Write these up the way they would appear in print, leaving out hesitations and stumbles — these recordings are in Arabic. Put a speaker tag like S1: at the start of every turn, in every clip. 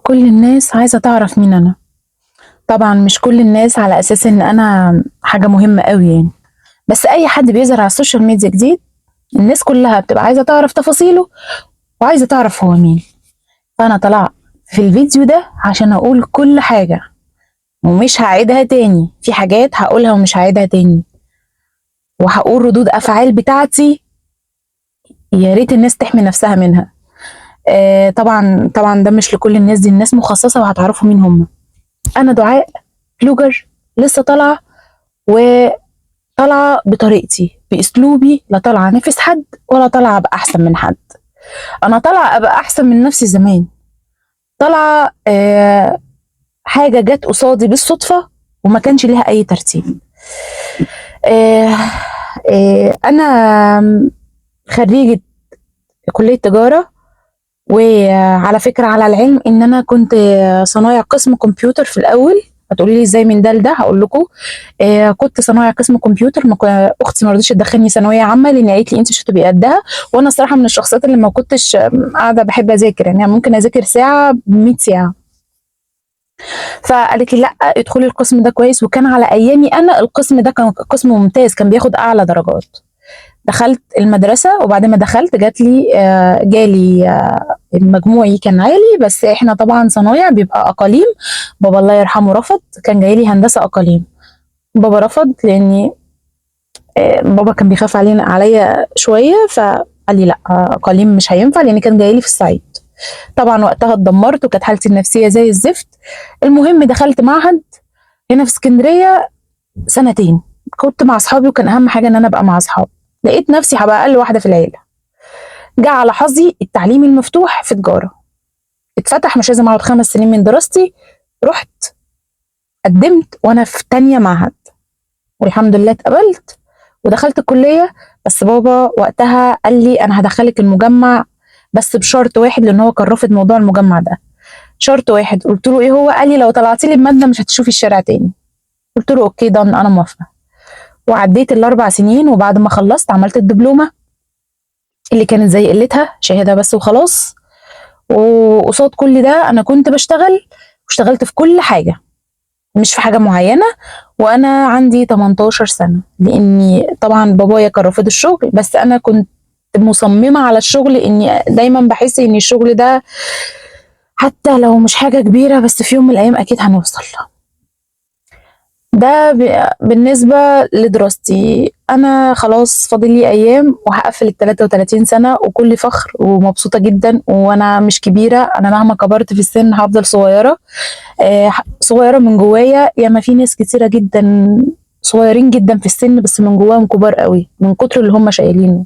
S1: كل الناس عايزة تعرف مين أنا. طبعا مش كل الناس على أساس إن أنا حاجة مهمة قوي يعني، بس أي حد بيظهر على السوشيال ميديا جديد الناس كلها بتبقى عايزة تعرف تفاصيله وعايزة تعرف هو مين. فأنا طلعت في الفيديو ده عشان أقول كل حاجة ومش هعيدها تاني، في حاجات هقولها ومش هعيدها تاني، وهقول ردود أفعال بتاعتي يا ريت الناس تحمي نفسها منها. طبعا ده مش لكل الناس، دي الناس مخصصة وهتعرفوا مين هم. أنا دعاء، بلوجر لسه طالعة، وطالعة بطريقتي بأسلوبي، لا طالعة أنافس حد ولا طالعة أبقى أحسن من حد. أنا طالعة أبقى أحسن من نفسي زمان، طالعة حاجة جت قصادي بالصدفة وما كانش ليها أي ترتيب. أنا خريجة كلية تجارة، وعلى فكرة على العلم إن أنا كنت صنايع قسم كمبيوتر في الأول. هتقولي لي ازاي من ده لده؟ هقول لكم. كنت صنايع قسم كمبيوتر، اختي ما رضتش تدخلني ثانويه عامه لان قالت لي انت مش هتبقي قدها، وانا الصراحه من الشخصيات اللي ما كنتش قاعده بحب اذاكر، يعني ممكن اذاكر ساعه ب 100 ساعه. فقالت لي لا ادخلي القسم ده كويس، وكان على ايامي انا القسم ده كان قسم ممتاز، كان بياخد اعلى درجات. دخلت المدرسه، وبعد ما دخلت جالي مجموعي كان عالي، بس احنا طبعا صنايع بيبقى اقاليم. بابا الله يرحمه رفض، كان جاي لي هندسه اقاليم. بابا رفض لاني بابا كان بيخاف عليا شويه، فقال لي لا اقاليم مش هينفع، لان كان جاي لي في الصعيد. طبعا وقتها اتدمرت وكانت حالتي النفسيه زي الزفت. المهم دخلت معهد هنا في اسكندريه سنتين، كنت مع اصحابي وكان اهم حاجه ان انا ابقى مع اصحابي. لقيت نفسي هبقى اقل واحده في العيله. جه على حظي التعليم المفتوح في تجاره، اتفتح مش لازم اقعد 5 سنين من دراستي. رحت قدمت وانا في تانية معهد، والحمد لله اتقبلت ودخلت الكلية. بس بابا وقتها قال لي انا هدخلك المجمع بس بشرط واحد، لان هو كان رافض موضوع المجمع ده. شرط واحد، قلت له ايه هو؟ قال لي لو طلعتي لي بمادة مش هتشوفي الشارع تاني. قلت له اوكي ده انا موافقة. وعديت ال4 سنين، وبعد ما خلصت عملت الدبلومة اللي كانت زي قلتها شهادة بس وخلاص. وقصاد كل ده انا كنت بشتغل، واشتغلت في كل حاجة مش في حاجة معينة، وأنا عندي 18 سنة، لأني طبعا بابايا كان رافض الشغل، بس أنا كنت مصممة على الشغل، إني دايما بحس إن الشغل ده حتى لو مش حاجة كبيرة بس في يوم من الأيام أكيد هنوصل. ده بالنسبة لدراستي. أنا خلاص فاضل لي أيام وهقفل ال33 سنة، وكل فخر ومبسوطة جدا، وأنا مش كبيرة، أنا مهما كبرت في السن هفضل صغيرة. صغيرة من جوايا، ياما في ناس كتيرة جدا صغيرين جدا في السن بس من جواهم كبار قوي من كتر اللي هم شايلينه،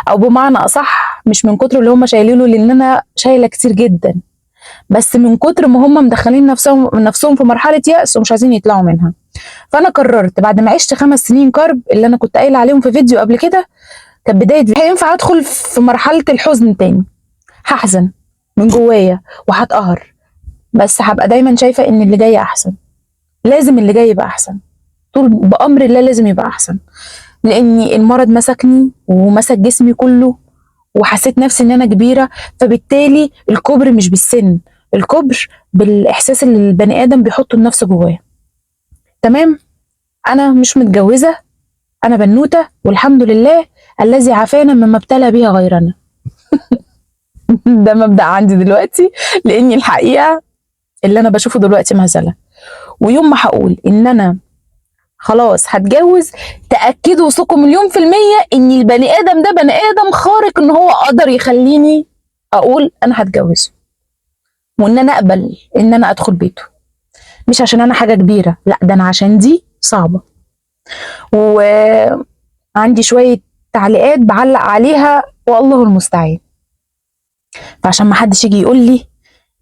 S1: او بمعنى اصح مش من كتر اللي هم شايلينه لان انا شايله كتير جدا، بس من كتر ما هم مدخلين نفسهم في مرحله يأس ومش عايزين يطلعوا منها. فانا قررت بعد ما عشت 5 سنين كرب اللي انا كنت قايله عليهم في فيديو قبل كده، كانت بدايه هينفع ادخل في مرحله الحزن تاني. هحزن من جوايا وهتقهر، بس هبقى دايما شايفه ان اللي جاي احسن، لازم اللي جاي يبقى احسن، طول بامر الله لازم يبقى احسن. لاني المرض مسكني ومسك جسمي كله، وحسيت نفسي ان انا كبيره، فبالتالي الكبر مش بالسن، الكبر بالاحساس اللي البني ادم بيحطه لنفسه جواه. تمام. انا مش متجوزه، انا بنوته والحمد لله الذي عافانا مما ابتلى بها غيرنا. ده مبدأ عندي دلوقتي، لاني الحقيقه اللي انا بشوفه دلوقتي مهزله. ويوم ما هقول ان انا خلاص هتجوز، تأكدوا وثقوا 1000000% ان البني ادم ده بني ادم خارق، ان هو قدر يخليني اقول انا هتجوزه، وان انا اقبل ان انا ادخل بيته. مش عشان انا حاجة كبيرة، لا ده انا عشان دي صعبة، وعندي شوية تعليقات بعلق عليها والله المستعان. فعشان ما حدش يجي يقول لي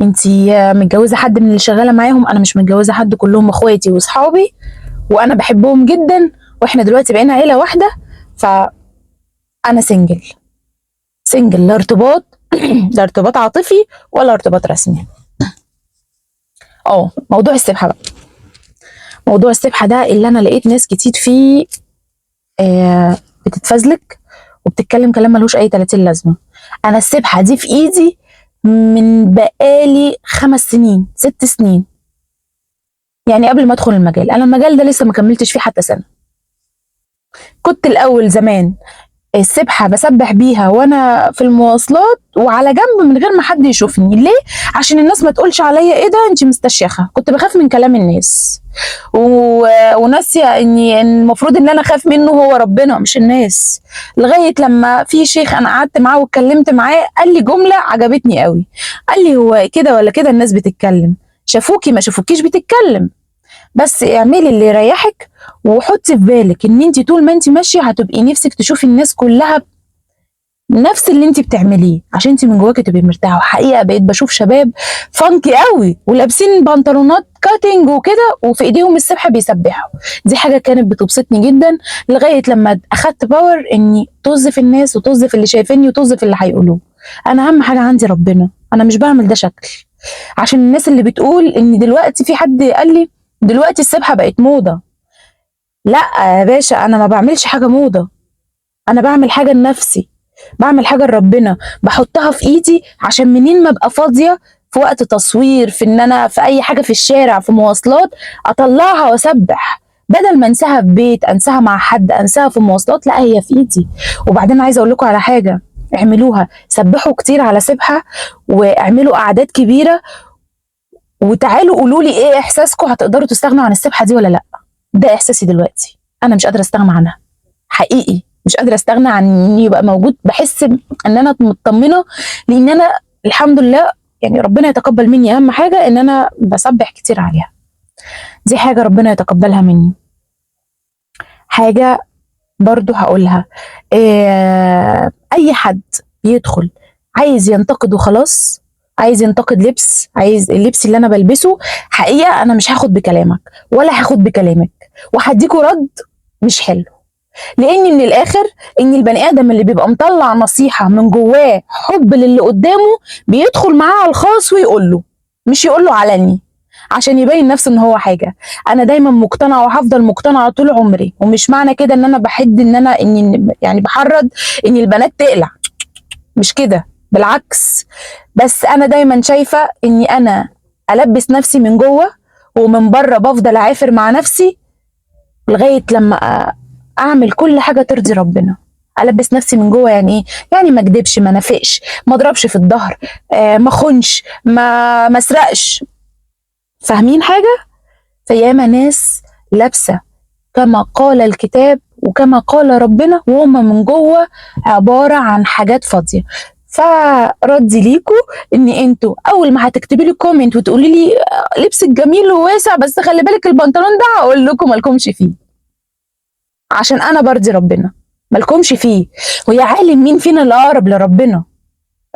S1: انتي متجوزة حد من اللي شغالة معاهم، انا مش متجوزة حد، كلهم اخواتي واصحابي وانا بحبهم جدا، واحنا دلوقتي بقينا عيله واحده. فانا سنجل لا ارتباط لا ارتباط عاطفي ولا ارتباط رسمي. موضوع السبحه بقى، موضوع السبحه ده اللي انا لقيت ناس كتير فيه بتتفزلك وبتتكلم كلام ملوش اي 30 لازمه. انا السبحه دي في ايدي من بقالي 5 سنين 6 سنين، يعني قبل ما ادخل المجال. انا المجال ده لسه ما كملتش فيه حتى سنه. كنت الاول زمان السبحه بسبح بيها وانا في المواصلات وعلى جنب من غير ما حد يشوفني. ليه؟ عشان الناس ما تقولش عليا ايه ده انت مستشيخه. كنت بخاف من كلام الناس وناسيه اني المفروض ان انا اخاف منه هو ربنا مش الناس. لغايه لما في شيخ انا قعدت معاه واتكلمت معاه قال لي جمله عجبتني قوي. قال لي هو كده ولا كده الناس بتتكلم، شافوكي ما شافوكيش بتتكلم، بس اعملي اللي يريحك وحطي في بالك ان انت طول ما انت ماشيه هتبقي نفسك تشوفي الناس كلها نفس اللي انت بتعمليه عشان انت من جواكي تبقي مرتاحه. وحقيقه بقيت بشوف شباب فانكي قوي ولابسين بنطلونات كاتنج وكده وفي ايديهم السبحه بيسبحوا. دي حاجه كانت بتبسطني جدا لغايه لما اخدت باور اني طز في الناس وطز في اللي شايفيني وطز في اللي هيقولوه. انا اهم حاجه عندي ربنا. انا مش بعمل ده شكل عشان الناس اللي بتقول ان دلوقتي في حد قال لي دلوقتي السبحه بقت موضه. لا يا باشا، انا ما بعملش حاجه موضه، انا بعمل حاجه لنفسي، بعمل حاجه لربنا، بحطها في ايدي عشان منين ما ابقى فاضيه في وقت تصوير، في ان انا في اي حاجه في الشارع في مواصلات اطلعها واسبح، بدل ما انساها في بيت انساها مع حد انساها في مواصلات. لا هي في ايدي. وبعدين عايزه اقول لكم على حاجه، اعملوها، سبحوا كتير على سبحه واعملوا اعداد كبيره وتعالوا قولوا لي ايه احساسكم، هتقدروا تستغنوا عن السبحه دي ولا لا؟ ده احساسي دلوقتي، انا مش قادره استغنى عنها حقيقي، مش قادره استغنى عن ان يبقى موجود. بحس ان انا مطمنه لان انا الحمد لله يعني ربنا يتقبل مني. اهم حاجه ان انا بسبح كتير عليها، دي حاجه ربنا يتقبلها مني. حاجه برضو هقولها، اي حد يدخل عايز ينتقد وخلاص، عايز ينتقد لبس، عايز اللبس اللي انا بلبسه، حقيقه انا مش هاخد بكلامك ولا هاخد بكلامك وهديكوا رد مش حلو. لان من الاخر ان البني ادم اللي بيبقى مطلع نصيحه من جواه حب للي قدامه بيدخل معاه على الخاص ويقول له، مش يقول له علني عشان يبين نفسه ان هو حاجه. انا دايما مقتنعه وهفضل مقتنعه طول عمري، ومش معنى كده ان انا بحد ان انا اني يعني بحرض ان البنات تقلع، مش كده، بالعكس. بس انا دايما شايفه اني انا البس نفسي من جوه ومن بره بفضل اعافر مع نفسي لغايه لما اعمل كل حاجه ترضي ربنا. البس نفسي من جوه يعني ايه؟ يعني ما اكدبش، ما نافقش، ما اضربش في الظهر، ما خنش، ما اسرقش. فاهمين حاجه؟ فياما ناس لابسه كما قال الكتاب وكما قال ربنا وهم من جوه عباره عن حاجات فاضيه. فردي ليكوا ان انتوا اول ما هتكتبي لي كومنت وتقولي لي لبسك جميل وواسع بس خلي بالك البنطلون ده، هقول لكم مالكمش فيه عشان انا برضي ربنا، مالكمش فيه. ويا عالم مين فينا اللي اقرب لربنا.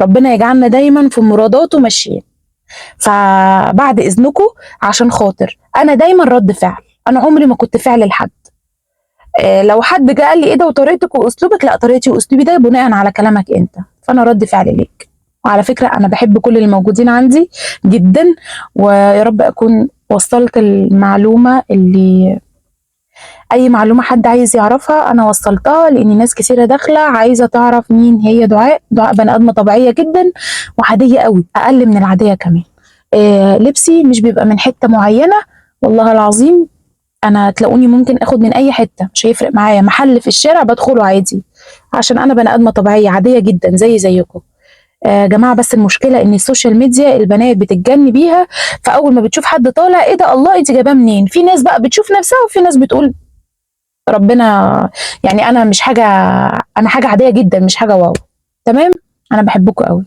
S1: ربنا يجعلنا دايما في مراداته ماشيين. فبعد اذنكم عشان خاطر انا دايما رد فعل، انا عمري ما كنت فعل لحد. لو حد جه قال لي ايه ده وطريقتك واسلوبك، لا طريقتي واسلوبي ده بناء على كلامك انت، فانا رد فعل ليك. وعلى فكره انا بحب كل الموجودين عندي جدا، ويا رب اكون وصلت المعلومه اللي اي معلومه حد عايز يعرفها انا وصلتها، لان ناس كثيره داخله عايزه تعرف مين هي دعاء. دعاء بني ادمه طبيعيه جدا وعاديه قوي، اقل من العاديه كمان. لبسي مش بيبقى من حته معينه، والله العظيم انا تلاقوني ممكن اخد من اي حته، مش هيفرق معايا، محل في الشارع بدخله عادي عشان انا بني ادمه طبيعيه عاديه جدا زيكم. جماعه بس المشكله ان السوشيال ميديا البنات بتتجن بيها، فاول ما بتشوف حد طالع ايه ده الله انت جايباه منين، في ناس بقى بتشوف نفسها وفي ناس بتقول ربنا يعني انا مش حاجه، انا حاجه عاديه جدا مش حاجه واو. تمام، انا بحبكم قوي.